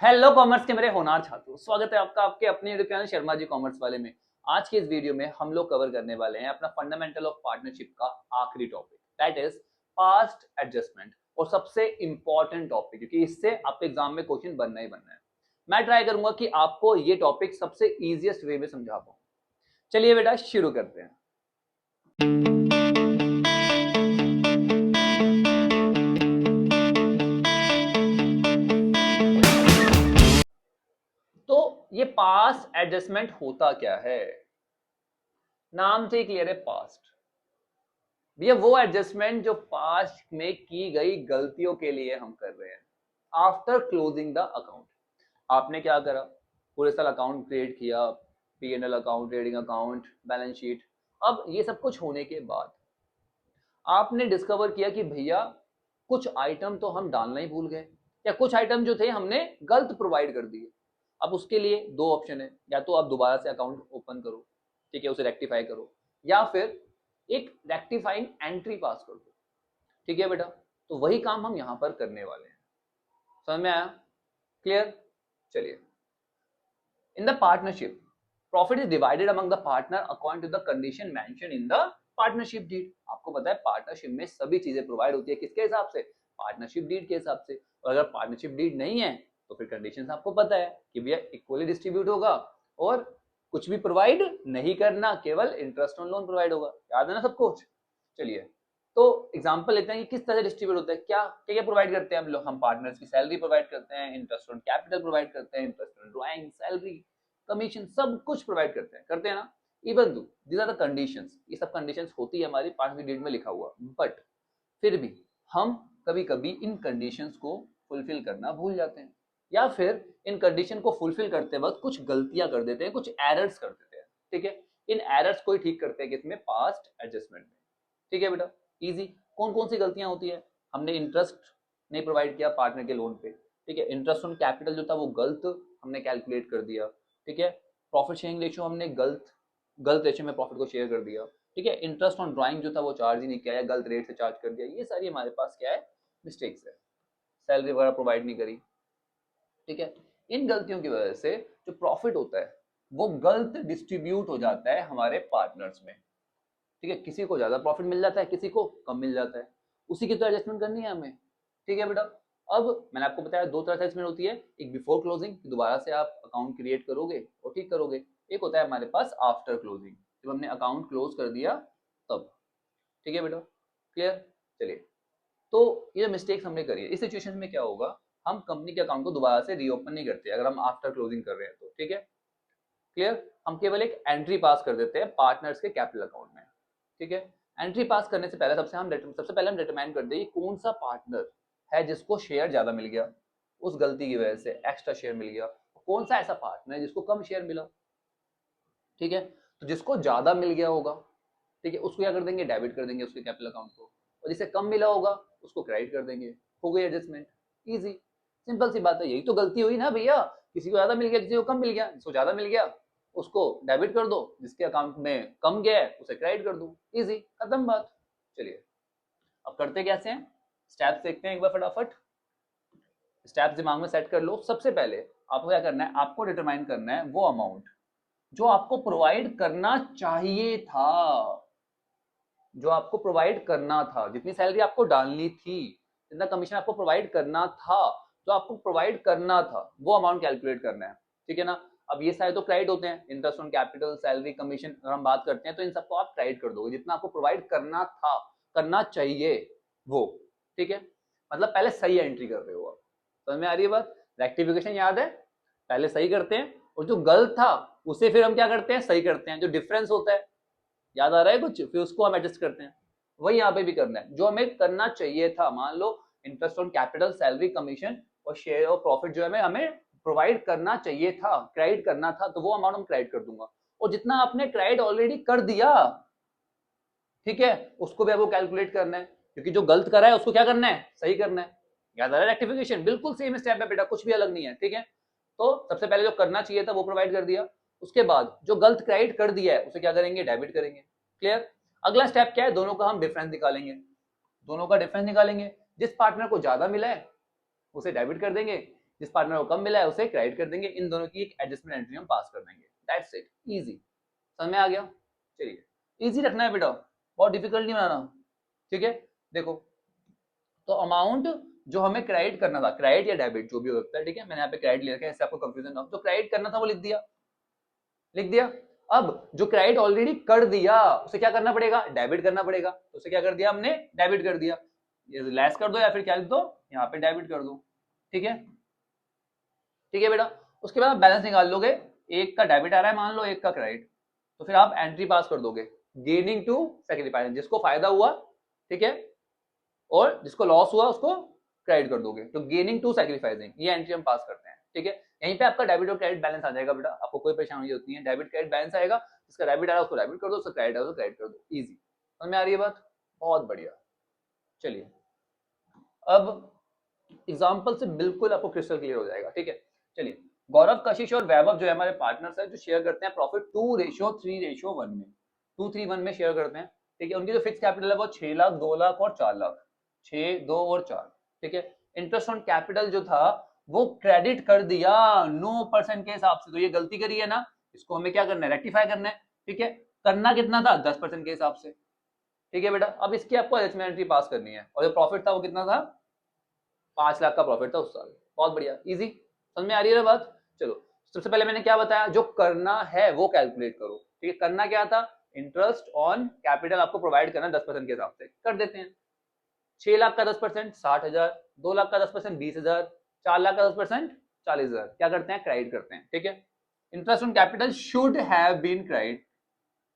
Hello commerce के मेरे होनहार छात्रों, स्वागत है आपका आपके अपने YouTube channel Sharma ji commerce वाले में। आज के इस वीडियो में हम लोग कवर करने वाले हैं अपना फंडामेंटल ऑफ पार्टनरशिप का आखिरी topic, that is past adjustment. और सबसे इंपॉर्टेंट टॉपिक, क्योंकि इससे आपके एग्जाम में क्वेश्चन बनना ही बनना है। मैं ट्राई करूंगा कि आपको ये टॉपिक सबसे इजिएस्ट वे में समझा पाऊं। चलिए बेटा शुरू करते हैं। तो ये पास्ट एडजस्टमेंट होता क्या है? नाम से ही क्लियर है, पास्ट। भैया वो एडजस्टमेंट जो पास्ट में की गई गलतियों के लिए हम कर रहे हैं आफ्टर क्लोजिंग द अकाउंट। आपने क्या करा, पूरे साल अकाउंट क्रिएट किया, P&L account, trading account, balance sheet. अब ये सब कुछ होने के बाद आपने डिस्कवर किया कि भैया कुछ आइटम तो हम डालना ही भूल गए, या कुछ आइटम जो थे हमने गलत प्रोवाइड कर दिए। अब उसके लिए दो ऑप्शन है, या तो आप दोबारा से अकाउंट ओपन करो, ठीक है, उसे रेक्टिफाई करो, या फिर एक रेक्टिफाइंग एंट्री पास कर दो। ठीक है बेटा, तो वही काम हम यहां पर करने वाले हैं। समझ में आया? क्लियर? चलिए, in the partnership profit is divided among the partner according to the condition mention in the partnership deed. आपको पता है पार्टनरशिप में सभी चीजें प्रोवाइड होती है किसके हिसाब से? पार्टनरशिप डीड के हिसाब से। और अगर पार्टनरशिप डीड नहीं है तो फिर कंडीशंस आपको पता है कि भैया इक्वली डिस्ट्रीब्यूट होगा और कुछ भी प्रोवाइड नहीं करना, केवल इंटरेस्ट ऑन लोन प्रोवाइड होगा। याद है ना सब कुछ? चलिए, तो एग्जांपल लेते हैं कि किस तरह से डिस्ट्रीब्यूट होता है, क्या क्या प्रोवाइड करते हैं हम लोग। हम पार्टनर्स की सैलरी प्रोवाइड करते हैं, इंटरेस्ट ऑन कैपिटल प्रोवाइड करते हैं, interest on drawing, salary, commission, सब कुछ प्रोवाइड करते हैं ना। Even though these are the conditions, ये सब कंडीशंस होती है हमारी पार्टनर डीड में लिखा हुआ। बट फिर भी हम कभी कभी इन कंडीशंस को फुलफिल करना भूल जाते हैं, या फिर इन कंडीशन को फुलफिल करते वक्त कुछ गलतियां कर देते हैं, कुछ एरर्स कर देते हैं। ठीक है, इन एरर्स को ही ठीक करते हैं किसमें? पास्ट एडजस्टमेंट में। ठीक है बेटा, इजी। कौन कौन सी गलतियां होती है? हमने इंटरेस्ट नहीं प्रोवाइड किया पार्टनर के लोन पे, ठीक है, इंटरेस्ट ऑन कैपिटल जो था वो गलत हमने कैलकुलेट कर दिया, ठीक है, प्रॉफिट शेयरिंग रेशियो हमने गलत गलत रेशियो में प्रॉफिट को शेयर कर दिया, ठीक है, इंटरेस्ट ऑन ड्राइंग जो था वो चार्ज ही नहीं किया, गलत रेट से चार्ज कर दिया। ये सारी हमारे पास क्या है? मिस्टेक्स है। सैलरी वगैरह प्रोवाइड नहीं करी, ठीक है। इन गलतियों की वजह से जो प्रॉफिट होता है वो गलत डिस्ट्रीब्यूट हो जाता है हमारे पार्टनर्स में, ठीक है। किसी को ज्यादा प्रॉफिट मिल जाता है, किसी को कम मिल जाता है, उसी की तो एडजस्टमेंट करनी है हमें। ठीक है बेटा, अब मैंने आपको बताया दो तरह से एडजस्टमेंट होती है, एक बिफोर क्लोजिंग, दोबारा से आप अकाउंट क्रिएट करोगे और ठीक करोगे। एक होता है हमारे पास आफ्टर क्लोजिंग, जब हमने अकाउंट क्लोज कर दिया तब। ठीक है बेटा, क्लियर? चलिए, तो ये मिस्टेक्स हमने करी है, इस सिचुएशन में क्या होगा, हम कंपनी के अकाउंट को दोबारा से रीओपन नहीं करते अगर हम आफ्टर क्लोजिंग कर रहे हैं तो। ठीक है, क्लियर? हम केवल एक एंट्री पास कर देते हैं पार्टनर्स के कैपिटल अकाउंट में। ठीक है, एंट्री पास करने से पहले सबसे पहले हम डिटरमाइन कर दें कौन सा पार्टनर है जिसको शेयर ज्यादा मिल गया, उस गलती की वजह से एक्स्ट्रा शेयर मिल गया, कौन सा ऐसा पार्टनर है जिसको कम शेयर मिला। ठीक है, तो जिसको ज्यादा मिल गया होगा, ठीक है, उसको क्या कर देंगे? डेबिट कर देंगे उसके कैपिटल अकाउंट को, और जिसे कम मिला होगा उसको क्रेडिट कर देंगे। हो गई एडजस्टमेंट, इजी, सिंपल सी बात है। यही तो गलती हुई ना भैया, किसी को ज्यादा मिल गया, किसी को कम मिल गया। जिसको ज्यादा मिल गया उसको डेबिट कर दो, जिसके अकाउंट में कम गया है उसे क्रेडिट कर दो, इजी, खत्म बात। चलिए, अब करते कैसे हैं, स्टेप्स देखते हैं एक बार फटाफट। स्टेप्स दिमाग में सेट कर लो। सबसे पहले आपको क्या करना है, आपको डिटरमाइन करना है वो अमाउंट जो आपको प्रोवाइड करना चाहिए था, जो आपको प्रोवाइड करना था, जितनी सैलरी आपको डालनी थी, जितना कमीशन आपको प्रोवाइड करना था, जो आपको प्रोवाइड करना था वो अमाउंट कैलकुलेट करना है। ठीक है ना। अब ये सारे तो क्रेडिट होते हैं, interest on capital, salary, commission, अगर हम बात करते हैं तो इन सबको आप क्रेडिट कर दोगे, जितना आपको प्रोवाइड करना था, करना चाहिए वो। ठीक है, मतलब पहले सही एंट्री कर रहे हो आप। समझ में आ रही है बात? रेक्टिफिकेशन याद है, पहले सही करते हैं और जो गलत था उसे फिर हम क्या करते हैं? सही करते हैं। जो डिफरेंस होता है, याद आ रहा है कुछ, फिर उसको हम एडजस्ट करते हैं। वही यहाँ पे भी करना है, जो हमें करना चाहिए था। मान लो interest on capital, salary, commission और शेयर और प्रॉफिट जो है हमें प्रोवाइड करना चाहिए था, क्रेडिट करना था, तो वो अमाउंट हम क्रेडिट कर दूंगा। और जितना आपने क्रेडिट ऑलरेडी कर दिया, ठीक है, उसको भी आपको कैलकुलेट करना है, क्योंकि जो गलत करा है उसको क्या करना है? सही करना है। याद आ रहा है? रेक्टिफिकेशन बिल्कुल सेम स्टेप है बेटा, कुछ भी अलग नहीं है। ठीक है, तो सबसे पहले जो करना चाहिए था वो प्रोवाइड कर दिया, उसके बाद जो गलत क्रेडिट कर दिया है उसे क्या करेंगे? डेबिट करेंगे। क्लियर? अगला स्टेप क्या है? दोनों का हम डिफरेंस निकालेंगे, दोनों का डिफरेंस निकालेंगे। जिस पार्टनर को ज्यादा मिला है उसे डेबिट कर देंगे, जिस पार्टनर को कम मिला है उसे क्रेडिट कर देंगे, इन दोनों की एक एडजस्टमेंट एंट्री हम पास कर देंगे, दैट्स इट, इजी। समझ में आ गया? चलिए, इजी रखना है बेटा, बहुत डिफिकल्ट नहीं बनाना, ठीक है। देखो, तो अमाउंट जो हमें क्रेडिट करना था, क्रेडिट या डेबिट जो भी हो सकता है, ठीक है, मैंने यहाँ पे क्रेडिट ले रखा है, इससे आपको कंफ्यूजन ना हो, जो क्रेडिट करना था वो लिख दिया, लिख दिया। अब जो क्रेडिट ऑलरेडी कर दिया उसे क्या करना पड़ेगा, डेबिट करना पड़ेगा, तो उसे क्या कर दिया हमने, डेबिट कर दिया, ये लेस कर दो या फिर क्या लिख दो, यहाँ पे डेबिट कर दो, ठीक है, ठीक है बेटा। उसके बाद आप बैलेंस निकाल लोगे, एक का डेबिट आ रहा है मान लो, एक का क्रेडिट, तो फिर आप एंट्री पास कर दोगे, गेनिंग टू सेक्रीफाइस, जिसको फायदा हुआ, ठीक है, और जिसको लॉस हुआ उसको क्रेडिट कर दोगे, तो गेनिंग टू सेक्रीफाइसिंग, ये एंट्री हम पास करते हैं, ठीक है। यहीं पे आपका डेबिट और क्रेडिट बैलेंस आ जाएगा बेटा, आपको कोई परेशानी होती नहीं है, डेबिट क्रेडिट बैलेंस आएगा, जिसका डेबिट आ रहा है उसको डेबिट कर दो, उसका क्रेडिट आ रहा है उसको क्रेडिट कर दो, इजी। समझ में आ रही है बात? बहुत बढ़िया। चलिए, अब एग्जाम्पल से बिल्कुल आपको क्रिस्टल क्लियर हो जाएगा, ठीक है। चलिए, गौरव, कशिश और वैभव जो है हमारे पार्टनर्स हैं, जो शेयर करते हैं प्रॉफिट 2:3:1 में, 2:3:1 में शेयर करते हैं, ठीक है। उनकी जो फिक्स कैपिटल है वो 6 लाख, 2 लाख और 4 लाख, 6, 2 और 4, ठीक है। इंटरेस्ट ऑन कैपिटल जो था वो क्रेडिट कर दिया 9% के हिसाब से, तो ये गलती करी है ना, इसको हमें क्या करना है, रेक्टिफाई करना है, ठीक है। करना कितना था, 10% के हिसाब से, ठीक है बेटा। अब इसकी आपको एडजस्टमेंट एंट्री पास करनी है, और जो प्रॉफिट था वो कितना था, 5 लाख का प्रॉफिट था उस साल, बहुत बढ़िया, इजी। समझ में आ रही है बात? चलो, सबसे पहले मैंने क्या बताया, जो करना है वो कैलकुलेट करो, ठीक है। करना क्या था, इंटरेस्ट ऑन कैपिटल आपको प्रोवाइड करना 10% के हिसाब से, कर देते हैं। 6 लाख का 10% 60,000, 2 लाख का 10% 20,000, 4 लाख का 10% 40,000, क्या करते हैं, क्रेडिट करते हैं, ठीक है। Interest on capital should have been credit,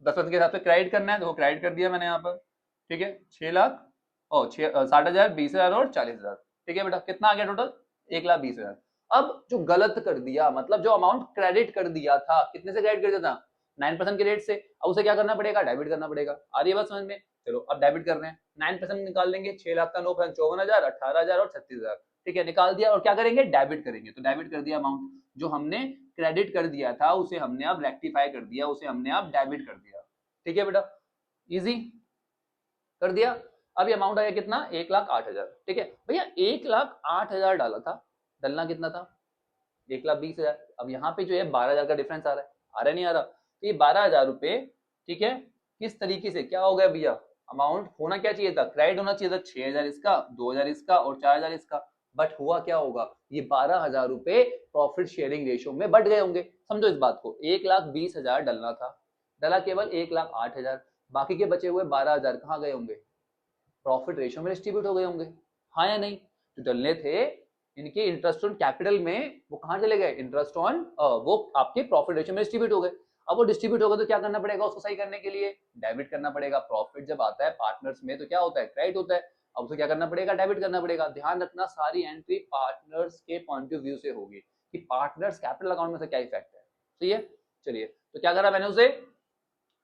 10% के हिसाब से क्रेडिट करना है, तो वो क्रेडिट कर दिया मैंने यहाँ पर, ठीक है। 6 लाख और 60,000, 20,000 और 40,000, ठीक है बेटा। कितना आ गया टोटल, 1,20,000। अब जो गलत कर दिया, मतलब जो अमाउंट क्रेडिट कर दिया था, कितने से क्रेडिट कर दिया था, 9% के रेट से, अब उसे क्या करना पड़ेगा, डेबिट करना पड़ेगा। आ रही है बात समझ में? चलो, अब डेबिट कर रहे हैं, 9% निकाल लेंगे, 6 लाख का 9% 54,000, 18,000 और 36,000, ठीक है, निकाल दिया। और क्या करेंगे, डेबिट करेंगे, तो डेबिट कर दिया अमाउंट, जो हमने क्रेडिट कर दिया था उसे हमने अब रेक्टिफाई कर दिया, उसे हमने अब डेबिट कर दिया, ठीक है बेटा, इजी कर दिया। अब ये अमाउंट आया कितना, 1,08,000, ठीक है भैया। 1,08,000 डाला था, डलना कितना था, 1,20,000। अब यहाँ पे जो है 12,000 का डिफरेंस आ रहा है, आ रहा नहीं आ रहा, तो ये 12,000 रुपए, ठीक है, किस तरीके से क्या हो गया भैया, अमाउंट होना क्या चाहिए था, क्रेडिट होना चाहिए था 6,000 इसका, 2,000 इसका और 4,000 इसका, बट हुआ क्या होगा, ये 12,000 रुपए प्रॉफिट शेयरिंग रेशियो में बढ़ गए होंगे। समझो इस बात को, 1,20,000 डलना था, डला केवल 1,08,000, बाकी के बचे हुए 12,000 कहाँ गए होंगे, प्रॉफिट रेशियो में डिस्ट्रीब्यूट हो गए होंगे, हाँ या नहीं। जो डलने थे इनके इंटरेस्ट ऑन कैपिटल में, वो कहाँ चले गए, इंटरेस्ट ऑन वो आपके प्रॉफिट रेशियो में डिस्ट्रीब्यूट हो गए। अब वो डिस्ट्रीब्यूट होगा तो क्या करना पड़ेगा, उसको सही करने के लिए डेबिट करना पड़ेगा। प्रॉफिट जब आता है पार्टनर्स में तो क्या होता है, क्रेडिट होता है, अब उसे क्या करना पड़ेगा, डेबिट करना पड़ेगा। ध्यान रखना, सारी एंट्री पार्टनर्स के पॉइंट ऑफ व्यू से होगी कि पार्टनर्स कैपिटल अकाउंट में से क्या इफेक्ट है, सही है। चलिए, तो क्या करा मैंने, उसे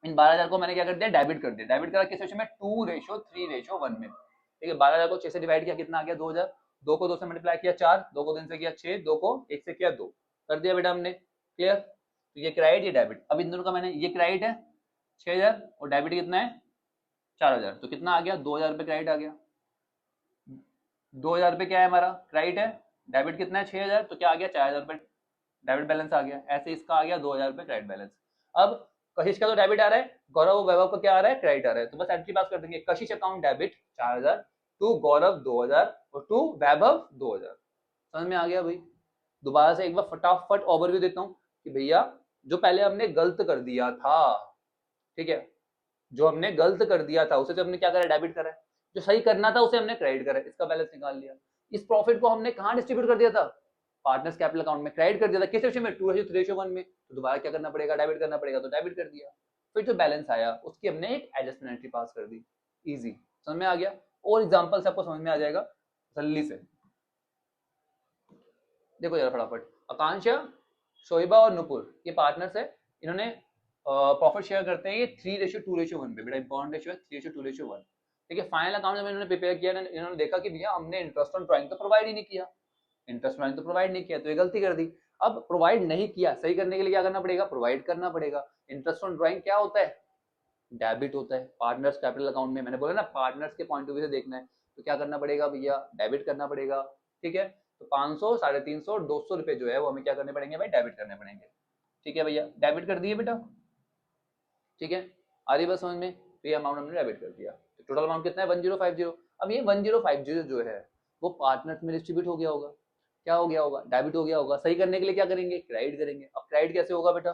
इन 12,000 को मैंने क्या कर दिया, डेबिट कर दिया। डेबिट करा किस रेशो में, 2:3:1 में, ठीक है। 12,000 को 6 से डिवाइड किया, कितना आ गया, 2,000। 2 को 2 से मल्टीप्लाई किया 4, 2 को 3 से किया 6, 2 को 1 से किया 2, कर दिया बेटा हमने, क्लियर। तो ये क्रेडिट, ये डेबिट। अब इन दोनों का मैंने, ये क्रेडिट है 6,000 और डेबिट कितना है 4,000, तो कितना आ गया, 2,000 रुपये क्रेडिट आ गया। 2,000 रुपये क्या है हमारा, क्रेडिट है, डेबिट कितना है 6,000, तो क्या आ गया, 4,000 रुपये डेबिट बैलेंस आ गया। ऐसे इसका आ गया 2,000 रुपये क्रेडिट बैलेंस। अब कशिश का तो डेबिट आ रहा है, गौरव वैभव का क्या आ रहा है, क्रेडिट आ रहा है, तो बस एंट्री पास कर देंगे, कशिश अकाउंट डेबिट 4,000, टू गौरव 2,000 और टू वैभव 2,000। समझ में आ गया भाई? दोबारा से एक बार फटाफट ओवरव्यू देता हूँ कि भैया जो पहले हमने गलत कर दिया था, ठीक है, जो हमने गलत कर दिया था उसे तो हमने क्या करा, डेबिट करा है। जो सही करना था उसे हमने क्रेडिट करा, इसका बैलेंस निकाल लिया। इस प्रॉफिट को हमने कहाँ डिस्ट्रीब्यूट कर दिया था, पार्टनर्स कैपिटल अकाउंट में क्रेडिट कर दिया था, किस रेशियो में, 2:3:1 में, तो दोबारा क्या करना पड़ेगा, डेबिट करना पड़ेगा, तो डेबिट कर दिया। फिर जो बैलेंस आया उसकी हमने एक एडजस्टमेंट एंट्री पास कर दी, इजी। समझ में आ गया? और एग्जांपल से आपको समझ में आ जाएगा जल्दी से। देखो जरा फटाफट, आकांक्षा, शोएबा और नुपुर ये पार्टनर्स है, इन्होंने प्रॉफिट शेयर करते हैं ये 3:2:1 पे, बेटा इंपॉर्टेंट रेशियो है 3:2:1, ठीक है। फाइनल अकाउंट जब इन्होंने प्रिपेयर किया, इन्होंने देखा कि भैया हमने इंटरेस्ट ऑन ड्राइंग तो प्रोवाइड ही नहीं किया, इंटरेस्ट ऑन तो प्रोवाइड नहीं किया, तो ये गलती कर दी। अब प्रोवाइड नहीं किया, सही करने के लिए क्या करना पड़ेगा, प्रोवाइड करना पड़ेगा। इंटरेस्ट ऑन ड्राइंग क्या होता है, डेबिट होता है पार्टनर्स कैपिटल अकाउंट में, मैंने बोला ना पार्टनर्स के पॉइंट ऑफ व्यू से देखना है, तो क्या करना पड़ेगा भैया, डेबिट करना पड़ेगा, ठीक है। तो 500, 350, 200 रुपए जो है वो हमें क्या करने पड़ेंगे भाई, डेबिट करने पड़ेंगे। ठीक है भैया, डेबिट कर दिए बेटा। ठीक है, आ रही बात समझ में? तो ये अमाउंट हमने डेबिट कर दिया। तो टोटल अमाउंट कितना है, 1050। अब ये 1050 जो है वो पार्टनर्स में डिस्ट्रीब्यूट हो गया होगा। क्या हो गया होगा, डेबिट हो गया होगा। सही करने के लिए क्या करेंगे, क्रेडिट करेंगे। अब क्रेडिट कैसे होगा बेटा,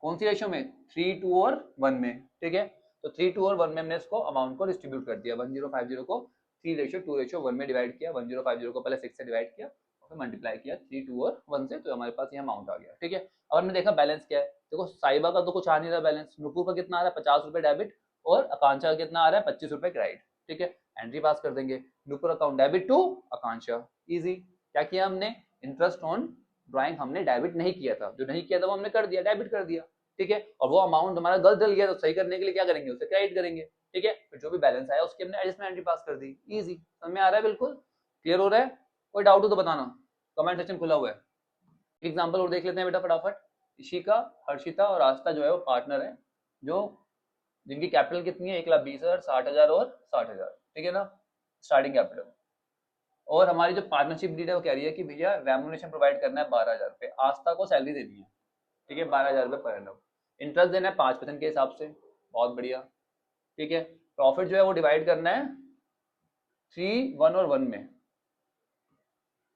कौन सी रेशियो में, 3, 2 और 1 में। ठीक है, तो 3, 2 और 1 में हमने इसको अमाउंट को डिस्ट्रीब्यूट कर दिया। 1050 को 3:2:1 में डिवाइड किया। 1050 को पहले 6 से डिवाइड किया और फिर मल्टीप्लाई किया 3, 2 और 1 से, तो हमारे पास ये अमाउंट आ गया। ठीक है, अब हमने देखा बैलेंस क्या है। देखो साइबा का तो कुछ आ नहीं रहा बैलेंस, नुपुर का कितना आ रहा है, 50 रुपए डेबिट, और आकांक्षा का कितना आ रहा है, 25 रुपए क्रेडिट। ठीक है, एंट्री पास कर देंगे, Nupur account debit to Akanksha. Easy. क्या किया हमने, इंटरेस्ट ऑन ड्राइंग हमने डेबिट नहीं किया था, जो नहीं किया था वो हमने कर दिया, डेबिट कर दिया। ठीक है, और वो अमाउंट हमारा गलत डल गया तो सही करने के लिए क्या करेंगे, उसे क्रेडिट करेंगे। ठीक है, फिर जो भी बैलेंस आया उसकी हमने एडजस्टमेंट एंट्री पास कर दी। इजी, समझ में आ रहा है, बिल्कुल क्लियर हो रहा है। कोई डाउट हो तो बताना, कमेंट सेक्शन खुला हुआ है। एग्जांपल और देख लेते हैं बेटा फटाफट। इशिका, हर्षिता और आस्था जो है वो पार्टनर है, जो जिनकी कैपिटल कितनी है, 1,20,000, 60,000 और 60,000। ठीक है ना, स्टार्टिंग कैपिटल। और हमारी जो पार्टनरशिप डीड है वो कह रही है कि भैया रेम्युनरेशन प्रोवाइड करना है 12,000 रुपए, आस्था को सैलरी देनी है। ठीक है, 12,000 रुपए पर एनम, इंटरेस्ट देना है 5% के हिसाब से। बहुत बढ़िया। ठीक है, प्रॉफिट जो है वो डिवाइड करना है 3, 1 और 1 में।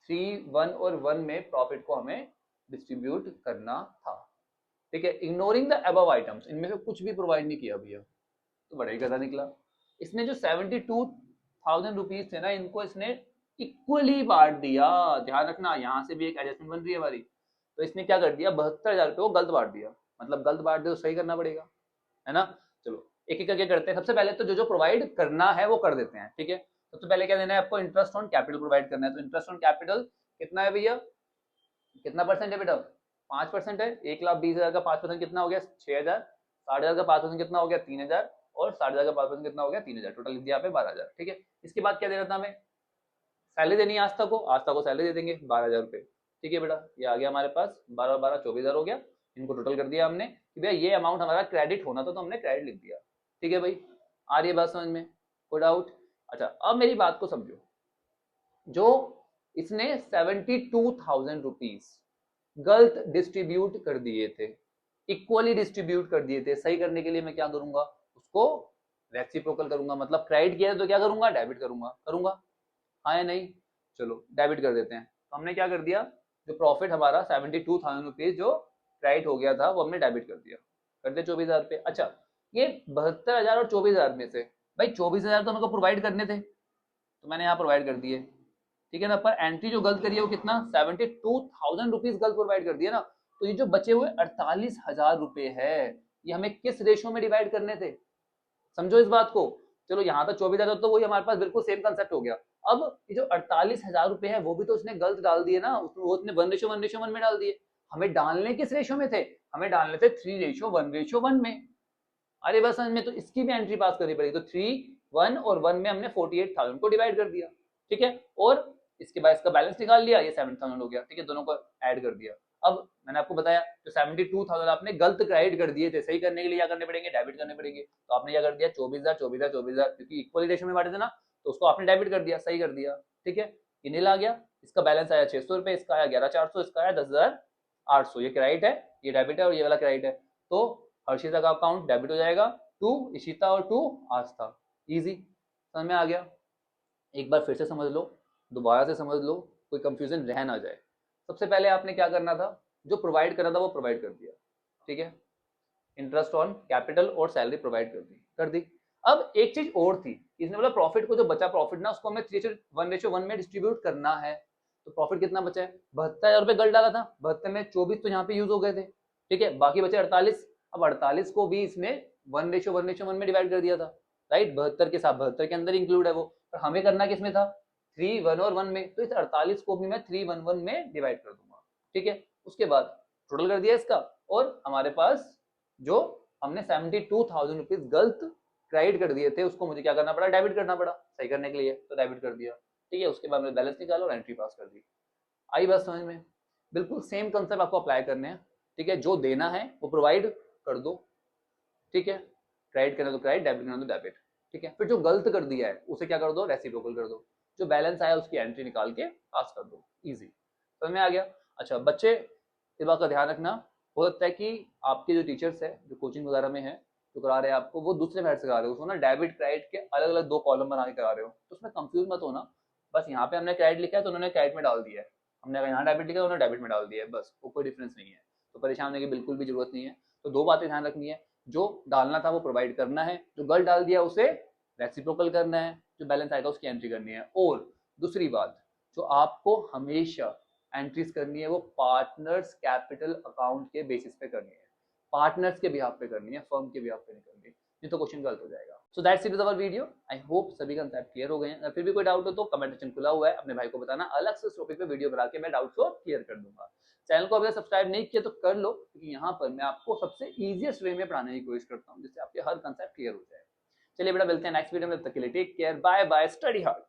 3, 1 और 1 में प्रॉफिट को हमें डिस्ट्रीब्यूट करना था। ठीक है, इग्नोरिंग द अबव आइटम्स, इनमें से कुछ भी प्रोवाइड नहीं किया भैया, तो बड़ा ही गधा निकला। इसने जो 72,000 रुपीज थे ना, इनको इसने इक्वली बांट दिया। ध्यान रखना, यहाँ से भी एक एडजस्टमेंट बन रही है हमारी। तो इसने क्या कर दिया, 72,000 रुपये को गलत बांट दिया। मतलब गलत बांट दे तो सही करना पड़ेगा, है ना। चलो एक एक करके करते हैं। सबसे पहले तो जो प्रोवाइड करना है वो कर देते हैं। ठीक है, सबसे पहले क्या देना है आपको, इंटरेस्ट ऑन कैपिटल प्रोवाइड करना है। तो इंटरेस्ट ऑन कैपिटल कितना है भैया, कितना परसेंट है बेटा, 5% है। 1,20,000 का 5% कितना हो गया, 6,000। 60,000 का 5% कितना हो गया, 3,000। और 60,000 का 5% कितना हो गया, 3,000। टोटल लिख दिया यहाँ पे 12,000। ठीक है, इसके बाद क्या देना था हमें, सैलरी देनी है आस्था को। आस्था को सैलरी दे देंगे 12,000 रुपये। ठीक है बेटा, ये आ गया हमारे पास, 12 12 24,000 हो गया। इनको टोटल कर दिया हमने कि भैया ये अमाउंट हमारा क्रेडिट होना था, तो हमने क्रेडिट लिख दिया। ठीक है भाई, आ रही है बात समझ में, कोई डाउट? अच्छा, अब मेरी बात को समझो। जो इसने 72,000 रुपीज गलत डिस्ट्रीब्यूट कर दिए थे, इक्वली डिस्ट्रीब्यूट कर दिए थे, सही करने के लिए मैं क्या करूंगा, उसको रेसिप्रोकल करूंगा। मतलब क्रेडिट किया तो क्या करूंगा, डेबिट करूंगा। हाँ या नहीं, चलो डेबिट कर देते हैं। तो हमने क्या कर दिया, जो प्रॉफिट हमारा 72,000 रुपीज जो क्रेडिट हो गया था वो हमने डेबिट कर दिया, कर दिया 24,000 रुपये। अच्छा, ये 72,000 और 24,000 में से भाई 24,000 तो मेरे को प्रोवाइड करने थे, तो मैंने यहाँ प्रोवाइड कर दिए। ठीक है ना, पर एंट्री जो गलत करी है वो कितना, 72,000 रुपीज गलत प्रोवाइड कर दिया ना। तो ये जो बचे हुए 48,000 रुपए है, ये हमें किस रेशो में डिवाइड करने थे, समझो इस बात को। चलो यहाँ तक 24,000 तो वही हमारे पास बिल्कुल सेम कंसेप्ट हो गया। अब ये जो 48,000 रुपए है वो भी तो उसने गलत डाल दिए ना, वो उसने 1:1:1 में डाल दिए। हमें डालने किस रेशो में थे, हमें डालने थे 3:1:1 में। अरे बस समझ में, तो इसकी भी एंट्री पास करनी पड़ेगी। तो 3, 1 और 1 में हमने 48,000 को डिवाइड कर दिया। ठीक है, और इसके बाद इसका बैलेंस निकाल लिया, ये 7,000 हो गया। ठीक है, दोनों को ऐड कर दिया। अब मैंने आपको बताया जो 72,000 आपने गलत क्रेडिट कर दिए थे, सही करने के लिए क्या करने पड़ेंगे, डेबिट करने पड़ेगे। तो आपने क्या कर दिया, 24,000 24,000 24,000, क्योंकि इक्वली रेशो में बांटे थे ना, तो उसको आपने डेबिट कर दिया, सही कर दिया। ठीक है, ये नील आ गया, इसका बैलेंस आया 600 रुपए, इसका आया 11,400, इसका आया 10,800। ये क्रेडिट है, ये डेबिट है, और ये वाला क्रेडिट है। तो हर्षिता का अकाउंट डेबिट हो जाएगा टू इशिता और टू आस्था। इजी, समझ में आ गया। एक बार फिर से समझ लो, दोबारा से समझ लो, कोई कंफ्यूजन रह ना जाए। सबसे पहले आपने क्या करना था, जो प्रोवाइड करना था वो प्रोवाइड कर दिया। ठीक है, इंटरेस्ट ऑन कैपिटल और सैलरी प्रोवाइड कर दी। अब एक चीज और थी, इसने बोला प्रॉफिट को, जो बचा प्रॉफिट ना, उसको हमें 3:1:1 में डिस्ट्रीब्यूट करना है। तो प्रॉफिट कितना बचा है, 72,000 रुपए गल डाला था। 72 में 24 तो यहाँ पे यूज हो गए थे। ठीक है, बाकी बचे 48। अब 48 को भी इसने 1:1:1 में डिवाइड कर दिया था, राइट। 72 के साथ 72 के अंदर इंक्लूड है वो, पर हमें करना किसमें था, 3, 1 और 1 में। तो इस 48 को भी मैं 3, 1, 1 में डिवाइड कर दूंगा। ठीक है, उसके बाद टोटल कर दिया इसका, और हमारे पास जो हमने 72,000 रुपीज गलत क्रेडिट कर दिए थे, उसको मुझे क्या करना पड़ा, डेबिट करना पड़ा, सही करने के लिए, तो डेबिट कर दिया। ठीक है, उसके बाद मैंने बैलेंस निकाला और एंट्री पास कर दी। आई बात समझ में, बिल्कुल सेम कंसेप्ट आपको अप्लाई करने हैं। ठीक है, जो देना है वो प्रोवाइड कर दो। ठीक है, क्रेडिट करना तो क्रेडिट, डेबिट करना तो डेबिट। ठीक है, फिर जो गलत कर दिया है उसे क्या कर दो, रेसिप्रोकल कर दो। जो बैलेंस आया उसकी एंट्री निकाल के पास कर दो, इजी। समझ में आ गया? अच्छा बच्चे इस बात का ध्यान रखना, हो सकता है कि आपके जो टीचर्स है जो कोचिंग वगैरह में है जो करा रहे हैं आपको, वो दूसरे मेथड से करा रहे हो, उसको ना डेबिट क्रेडिट के अलग अलग 2 कॉलम बना के करा रहे हो, तो उसमें कंफ्यूज मत होना। बस यहाँ पे हमने क्रेडिट लिखा है तो उन्होंने क्रेडिट में डाल दिया है, हमने अगर यहाँ डेबिट लिखा है उन्होंने डेबिट में डाल दिया है, बस वो कोई डिफरेंस नहीं है। तो परेशान होने की बिल्कुल भी जरूरत नहीं है। तो 2 बातें ध्यान रखनी है, जो डालना था वो प्रोवाइड करना है, जो गलत डाल दिया उसे रेसिप्रोकल करना है, जो बैलेंस आएगा उसकी एंट्री करनी है। और दूसरी बात जो आपको हमेशा एंट्रीज करनी है वो पार्टनर्स कैपिटल अकाउंट के बेसिस पे करनी है, पार्टनर्स के बिहाफ पे करनी है, फर्म के बिहाफ पे नहीं करनी, नहीं तो क्वेश्चन गलत हो जाएगा। So that's it our video. I hope सभी कंसेप्ट क्लियर हो गए हैं। फिर भी कोई डाउट हो तो कमेंट सेक्शन खुला हुआ है, अपने भाई को बताना, अलग से टॉपिक पे वीडियो बना के मैं डाउट को क्लियर कर दूंगा। चैनल को अगर सब्सक्राइब नहीं किया तो कर लो, क्योंकि यहाँ पर मैं आपको सबसे ईजिएस्ट वे में पढ़ाने की कोशिश करता हूँ जिससे आपके हर कंसेप्ट क्लियर हो जाए। चलिए बेटा मिलते हैं नेक्स्ट वीडियो में, तब तक के लिए take care, bye bye, study hard.